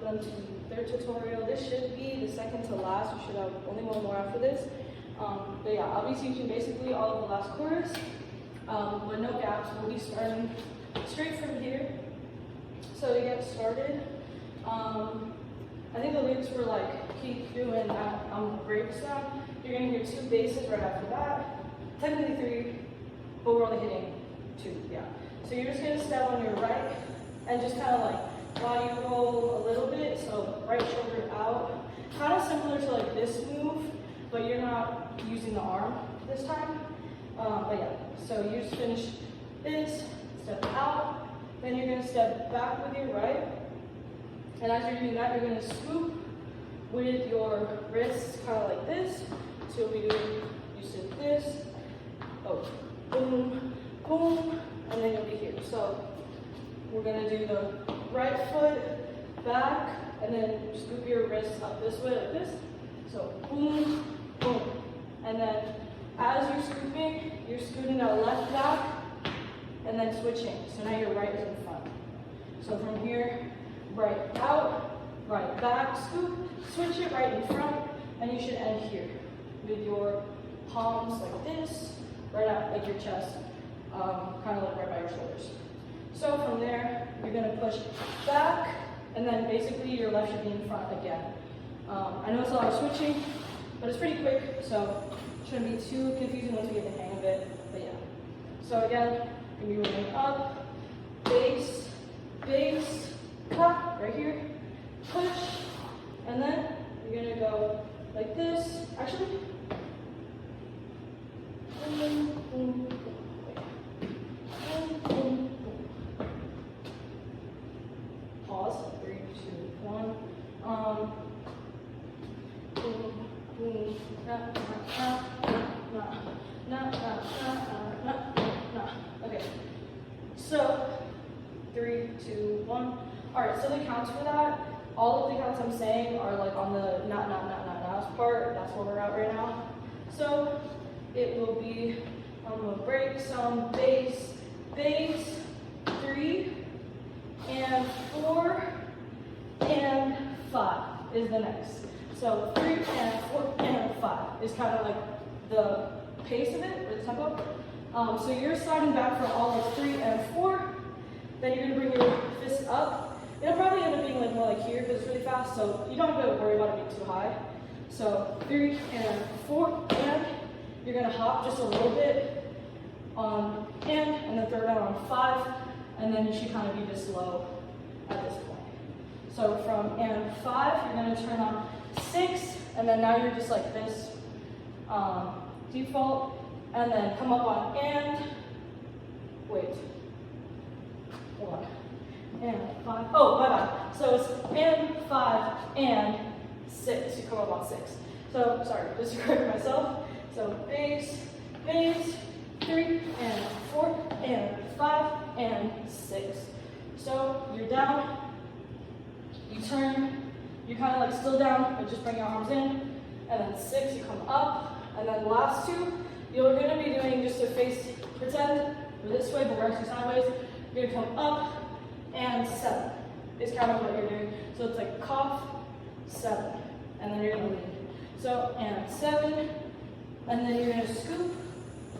them to their tutorial. This should be the second to last. We should have only one more after this. But yeah, I'll be teaching basically all of the last chorus, with no gaps. We'll be starting straight from here. So to get started, I think the lyrics were like, keep doing that break sound. You're gonna hear 2 basses right after that. Technically 3, but we're only hitting 2, yeah. So you're just gonna step on your right and just kind of like body roll a little bit. So right shoulder out, kind of similar to like this move, but you're not using the arm this time. But yeah, so you just finish this, step out, then you're gonna step back with your right. And as you're doing that, you're gonna scoop with your wrists kind of like this. So you'll be doing, you said this, oh, boom, boom, and then you'll be here. So we're gonna do the right foot back, and then scoop your wrists up this way like this. So boom, boom. And then as you're scooting that left back, and then switching. So now your right is in front. So from here, right out, right back, scoop, switch it right in front, and you should end here with your palms like this, right at like your chest, kind of like right by your shoulders. So from there, you're gonna push back, and then basically your left should be in front again. I know it's a lot of switching, but it's pretty quick, so it shouldn't be too confusing once you get the hang of it, but yeah. So again, you're moving up, base, base, cut, right here, push, and then you're gonna go like this, actually, boom, boom, boom, boom, boom, boom. Pause, 3, 2, 1, boom, boom, na, na, na, na, na, na, na. Okay, so 3, 2, 1. All right, so the counts for that, all of the counts I'm saying are like on the not part. That's where we're at right now. So it will be, I'm gonna break some bass, bass, 3 and 4 and 5 is the next. So 3 and 4 and 5 is kind of like the pace of it, or the tempo. So you're sliding back for all of 3 and 4. Then you're gonna bring your fist up. It'll probably end up being like more like here because it's really fast, so you don't have to worry about it being too high. So 3 and 4, and you're gonna hop just a little bit on and then throw down on 5, and then you should kind of be this low at this point. So from and 5, you're gonna turn on 6, and then now you're just like this default, and then come up on and, wait, 1 and 5, oh my bad. So it's and 5 and 6, you come up on 6. So, sorry, just to correct myself. So bass, bass, 3 and 4 and 5 and 6. So you're down, you turn, you're kind of like still down, but just bring your arms in, and then 6, you come up, and then the last 2, you're gonna be doing just a face, pretend we're this way, but we're actually sideways. You're gonna come up, and 7 is kind of what you're doing. So it's like cough, 7, and then you're gonna lean. So, and 7, and then you're gonna scoop.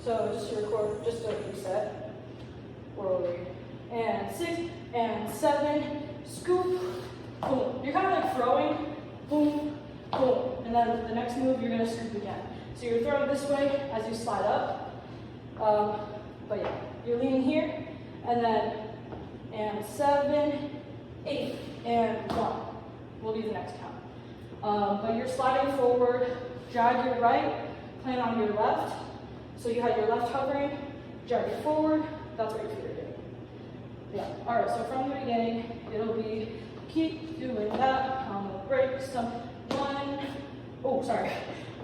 So just to record, just to reset, we're over here. And 6, and 7, scoop, boom. You're kind of like throwing, boom, boom. And then the next move, you're gonna scoop again. So you're throwing this way as you slide up. But yeah, you're leaning here, and then, and 7, 8, and 1 will be the next count. But you're sliding forward, drag your right, plan on your left. So you have your left hovering, drag it forward, that's what your feet are doing. Yeah, all right, so from the beginning, it'll be keep doing that. I'm gonna break some 1, oh, sorry.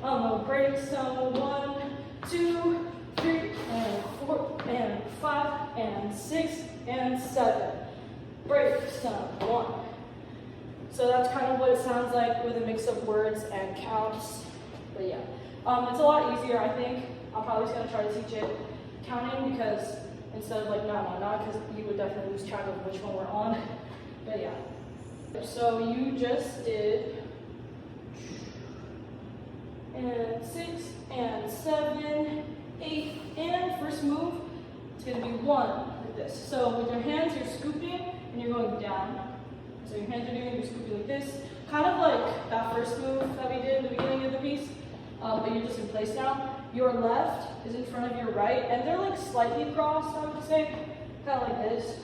I'm gonna break some 1, 2, 3, and 4, and 5, and 6, and 7. Break some 1. So that's kind of what it sounds like with a mix of words and counts. But yeah, it's a lot easier, I think. I'm probably just gonna try to teach it counting because instead of like because you would definitely lose track of which one we're on. But yeah. So you just did and 6 and 7, 8, and first move, it's going to be 1 like this. So with your hands, you're scooping and you're going down. So your hands are doing, you're scooping like this. Kind of like that first move that we did in the beginning of the piece, but you're just in place now. Your left is in front of your right, and they're like slightly crossed, I would say, kind of like this.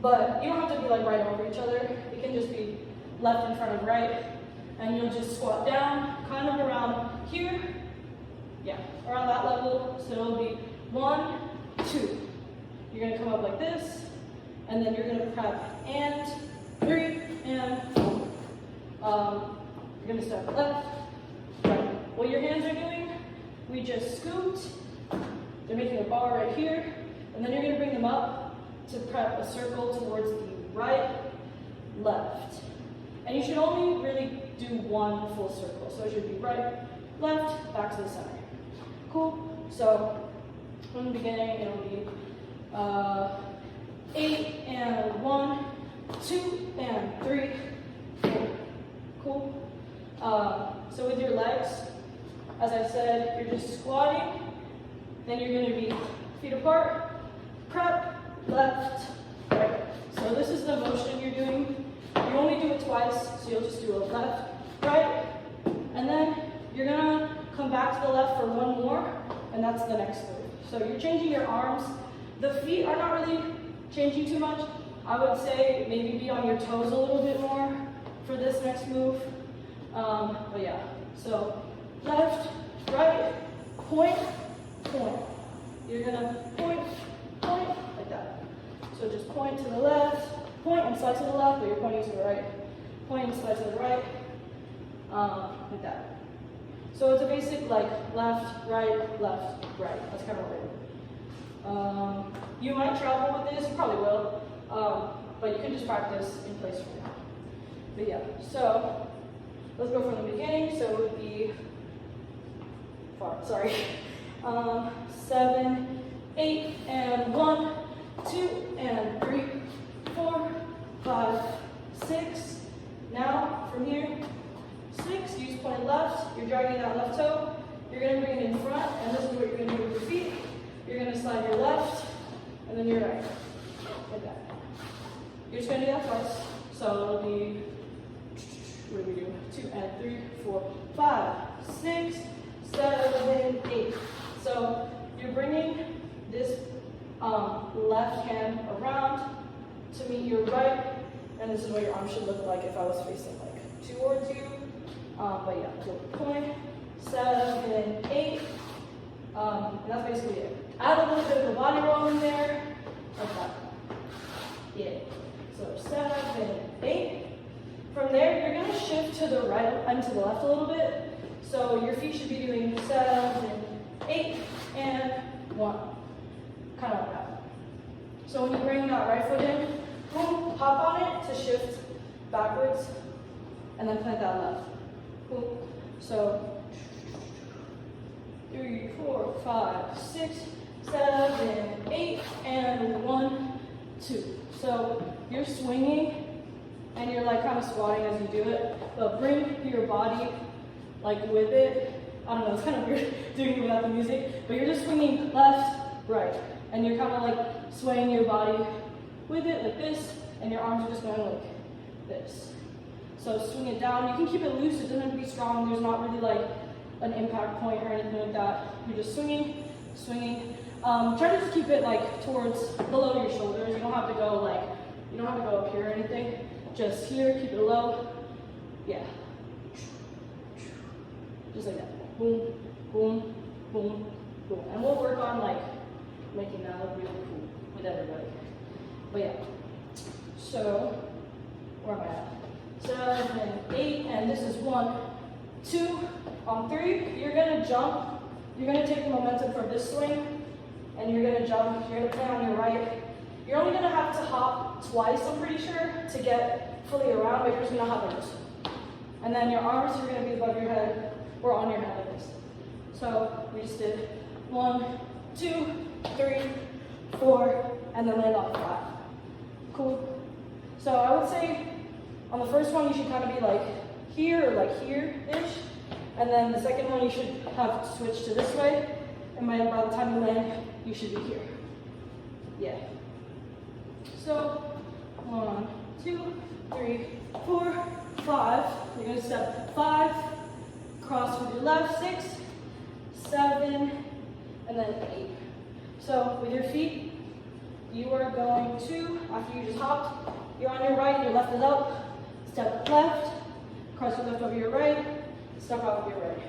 But you don't have to be like right over each other. It can just be left in front of right, and you'll just squat down, kind of around here. Yeah, around that level. So it'll be 1, 2. You're gonna come up like this, and then you're gonna prep and 3 and 4. You're gonna step left, right. What your hands are doing, we just scooped. They're making a bar right here, and then you're gonna bring them up to prep a circle towards the right, left. And you should only really do one full circle. So it should be right, left, back to the center. Cool? So from the beginning, it'll be 8 and 1, 2 and 3, 4. Cool? So with your legs, as I said, you're just squatting, then you're going to be feet apart, prep, left, right. So this is the motion you're doing. You only do it twice, so you'll just do a left, right, and then you're going to come back to the left for one more, and that's the next move. So you're changing your arms. The feet are not really changing too much. I would say maybe be on your toes a little bit more for this next move. But yeah, so left, right, point, point. You're gonna point, point, like that. So just point to the left, point and slide to the left, but you're pointing to the right. Point and slide to the right, like that. So it's a basic like left, right. That's kind of weird. You might travel with this, you probably will, but you can just practice in place for now. But yeah, so let's go from the beginning. So it would be 7, 8, and 1, 2, and 3, 4, 5, 6. Now from here, 6, you just point left, you're dragging that left toe, you're going to bring it in front, and this is what you're going to do with your feet. You're going to slide your left, and then your right, like that. You're just going to do that twice, so it'll be, what do we do? 2 and 3, 4, 5, 6, 7, 8. So you're bringing this left hand around to meet your right, and this is what your arm should look like if I was facing like towards you. But yeah, so point, 7, 8, and that's basically it. Add a little bit of a body roll in there, like that. Yeah. So 7, 8. From there, you're going to shift to the right and to the left a little bit. So your feet should be doing 7, 8, and 1. Kind of like that. So when you bring that right foot in, boom, hop on it to shift backwards, and then plant that left. Cool. So 3, 4, 5, 6, 7, 8, and 1, 2. So you're swinging, and you're like kind of squatting as you do it, but bring your body like with it. I don't know, it's kind of weird doing it without the music, but you're just swinging left, right, and you're kind of like swaying your body with it like this, and your arms are just going like this. So swing it down. You can keep it loose, it doesn't have to be strong. There's not really like an impact point or anything like that. You're just swinging, swinging. Try to just keep it like towards below your shoulders. You don't have to go like, you don't have to go up here or anything. Just here, keep it low. Yeah. Just like that. Boom, boom, boom, boom. And we'll work on like making that look really cool with everybody. But yeah. So, where am I at? 7, 8, and this is 1, 2. On 3, you're gonna jump. You're gonna take the momentum from this swing, and you're gonna jump. You're gonna play on your right. You're only gonna have to hop twice, I'm pretty sure, to get fully around, but you're just gonna hop like this. And then your arms are gonna be above your head, or on your head like this. So we just did 1, 2, 3, 4, and then land on flat. Cool. So I would say On the first one, you should kind of be like here or like here-ish. And then the second one, you should have switched to this way. And by the time you land, you should be here. Yeah. So 1, 2, 3, 4, 5. You're gonna step 5, cross with your left, 6, 7, and then 8. So with your feet, you are going to, after you just hopped, you're on your right, your left is up, step left, cross your left over your right, step out with your right.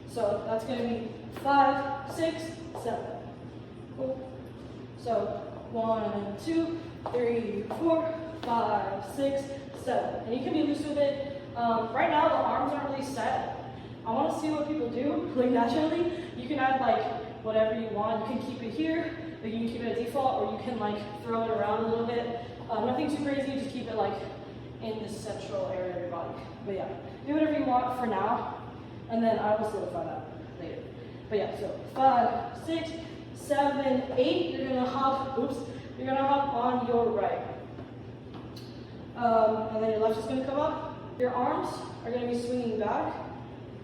So that's gonna be 5, 6, 7. Cool. So 1, 2, 3, 4, 5, 6, 7. And you can be loose with it. Right now the arms aren't really set. I want to see what people do, like naturally. You can add like whatever you want. You can keep it here, or you can keep it at default, or you can like throw it around a little bit. Nothing too crazy, just keep it like in the central area of your body. But yeah, do whatever you want for now, and then I will solidify that later. But yeah, so 5, 6, 7, 8, you're gonna hop, you're gonna hop on your right. And then your left is gonna come up. Your arms are gonna be swinging back.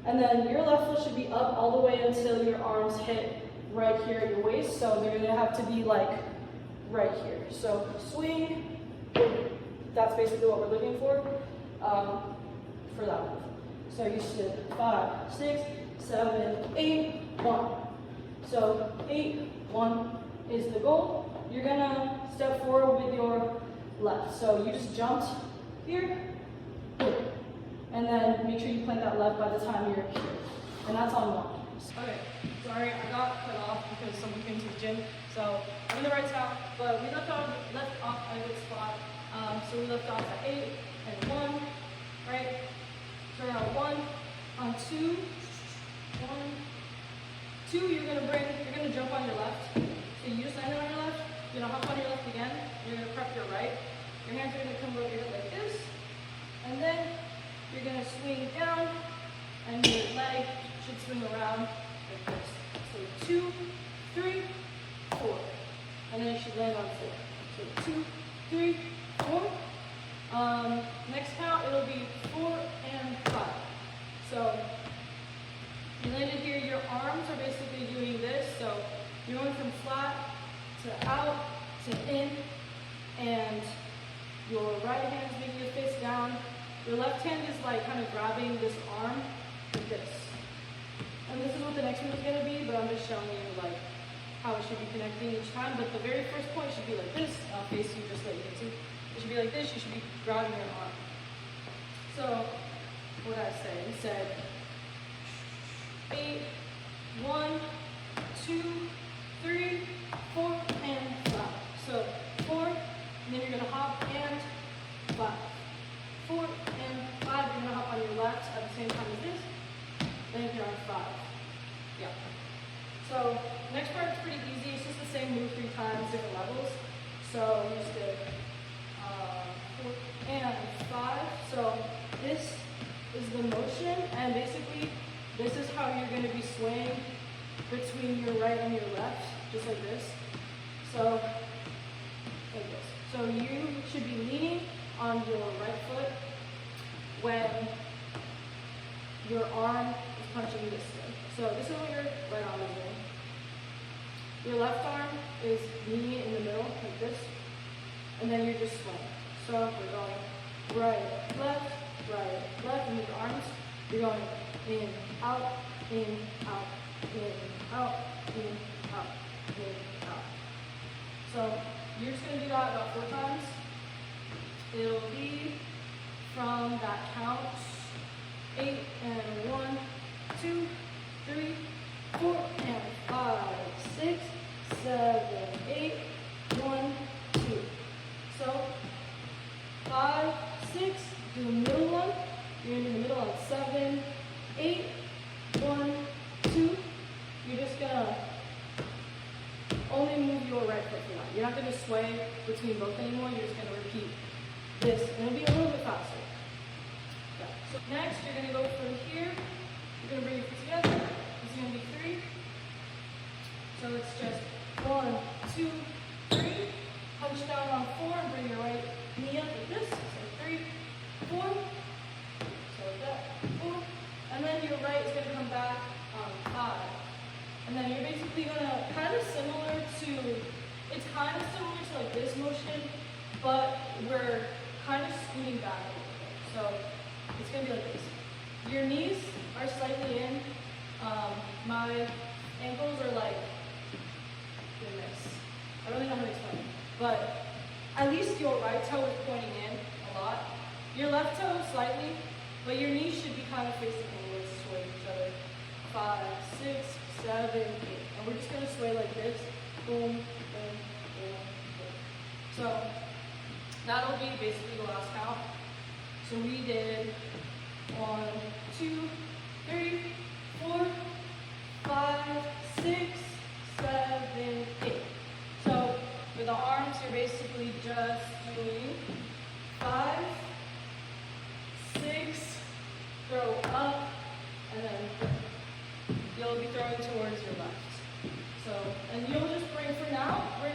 And then your left foot should be up all the way until your arms hit right here at your waist. So they're gonna have to be like right here. So swing, that's basically what we're looking for that move. So you stood 5, 6, 7, 8, 1. So 8, 1 is the goal. You're gonna step forward with your left. So you just jumped here, and then make sure you plant that left by the time you're here. And that's on 1. Okay, sorry, I got cut off because someone came to the gym. So I'm in the right spot, but we left off at a good spot. So we left off at 8 and 1, right? Turn out 1 on 2. 1, 2, you're gonna jump on your left. So you just landed on your left, you're gonna hop on your left again, you're gonna prep your right. Your hands are gonna come over here like this, and then you're gonna swing down, and your leg should swing around like this. So 2, 3, 4, and then you should land on 4. So 2, 3, 4. Next count, it'll be 4 and 5. So you landed here, your arms are basically doing this. So you're going from flat to out to in, and your right hand is making your fist down. Your left hand is like kind of grabbing this arm like this. And this is what the next one is going to be, but I'm just showing you like how it should be connecting each time. But the very first point should be like this. I'll face you just so you can see. It should be like this. You should be grabbing your arm. So what did I say? We said 8, 1, 2, 3, 4, and 5. So 4, and then you're gonna hop and 5. 4 and 5, you're gonna hop on your left at the same time as this. Then you're on 5. Yeah. So next part is pretty easy. It's just the same move 3 times, different levels. So you just did 4 and 5. So this is the motion, and basically this is how you're going to be swaying between your right and your left, just like this. So like this. So you should be leaning on your right foot when your arm is punching this way. So this is what your right arm is doing. Your left arm is leaning in the middle like this, and then you're just swaying. So we're going right, left, and with your arms, you're going in, out, in, out, in, out, in, out, in, out. So you're just going to do that about 4 times. It'll be from that count, 8 and 1, 2, 3, 4, and 5, 6, 7, 8, 1, 2. So 5, 6, do the middle one. You're going to do the middle on 7, 8, 1, 2. You're just going to only move your right foot for that. You're not going to sway between both anymore. You're just going to repeat this, and it'll be a little bit faster. Yeah. So next, you're going to go from here. You're going to bring your feet together. This is going to be 3. So it's just 1, 2, 3. Punch down on 4 and bring your right knee up like this. So 3, 4. motion, but we're kind of scooting back a little bit. So it's gonna be like this. Your knees are slightly in. My ankles are like this. I don't really know how to explain it, but at least your right toe is pointing in a lot. Your left toe slightly, but your knees should be kind of facing inwards, sway each other. 5, 6, 7, 8. And we're just gonna sway like this. Boom, boom, boom, boom. So that'll be basically the last count. So we did 1, 2, 3, 4, 5, 6, 7, 8. So with the arms, you're basically just doing 5, 6, throw up, and then you'll be throwing towards your left. So, and you'll just bring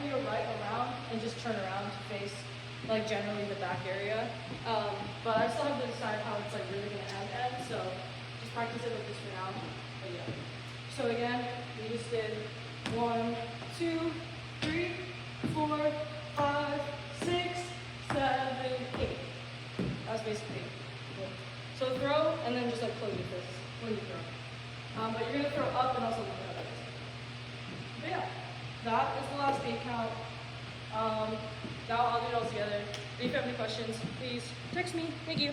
your right around and just turn around to face, like generally the back area. But I still have to decide how it's like really gonna end, so just practice it with this for now. But yeah. So again, we just did 1, 2, 3, 4, 5, 6, 7, 8. That's basically it. So throw and then just like close your fists when you throw. But you're gonna throw up and also look at it. But yeah, that is the last 8 count. Now I'll do it all together. If you have any questions, please text me. Thank you.